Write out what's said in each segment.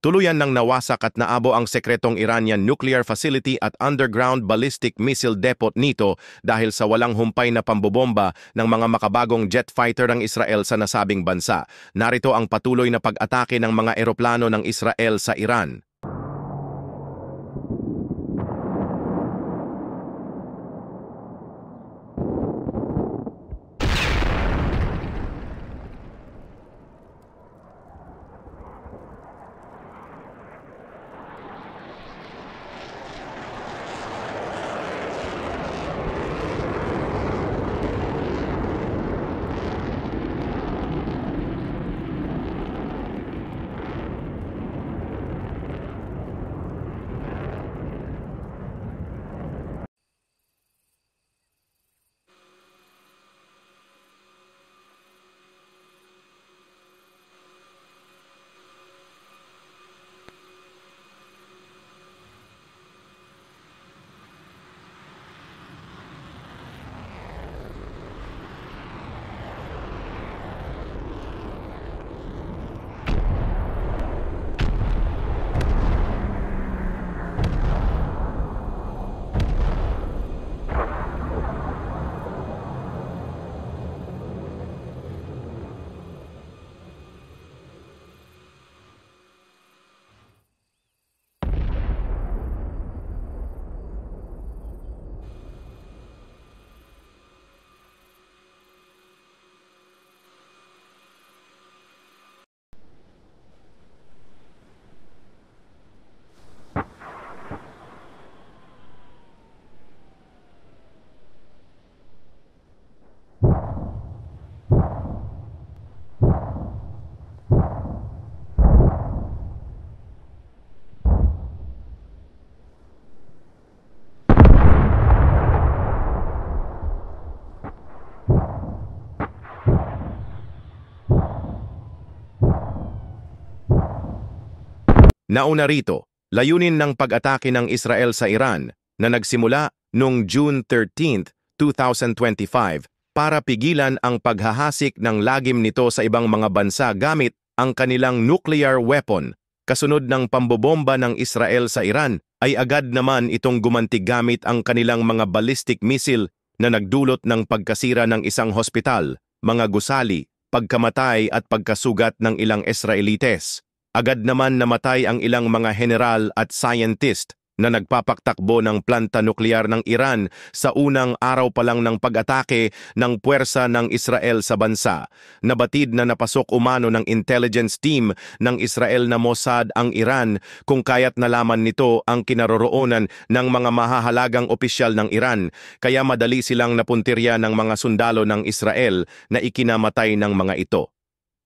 tuluyan ng nawasak at naabo ang sekretong Iranian nuclear facility at underground ballistic missile depot nito dahil sa walang humpay na pambobomba ng mga makabagong jet fighter ng Israel sa nasabing bansa. Narito ang patuloy na pag-atake ng mga eroplano ng Israel sa Iran. Nauna rito, layunin ng pag-atake ng Israel sa Iran na nagsimula noong June 13, 2025 para pigilan ang paghahasik ng lagim nito sa ibang mga bansa gamit ang kanilang nuclear weapon. Kasunod ng pambobomba ng Israel sa Iran ay agad naman itong gumanti gamit ang kanilang mga ballistic missile na nagdulot ng pagkasira ng isang hospital, mga gusali, pagkamatay at pagkasugat ng ilang Israelites. Agad naman namatay ang ilang mga general at scientist na nagpapaktakbo ng planta nuklear ng Iran sa unang araw pa lang ng pag-atake ng puwersa ng Israel sa bansa. Nabatid na napasok umano ng intelligence team ng Israel na Mossad ang Iran kung kaya't nalaman nito ang kinaroroonan ng mga mahahalagang opisyal ng Iran, kaya madali silang napuntirya ng mga sundalo ng Israel na ikinamatay ng mga ito.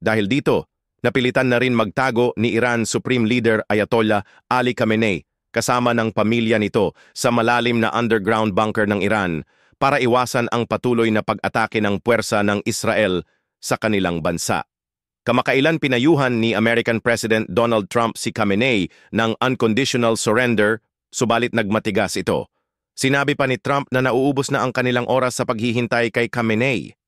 Dahil dito, napilitan na rin magtago ni Iran Supreme Leader Ayatollah Ali Khamenei kasama ng pamilya nito sa malalim na underground bunker ng Iran para iwasan ang patuloy na pag-atake ng puwersa ng Israel sa kanilang bansa. Kamakailan pinayuhan ni American President Donald Trump si Khamenei ng unconditional surrender, subalit nagmatigas ito. Sinabi pa ni Trump na nauubos na ang kanilang oras sa paghihintay kay Khamenei.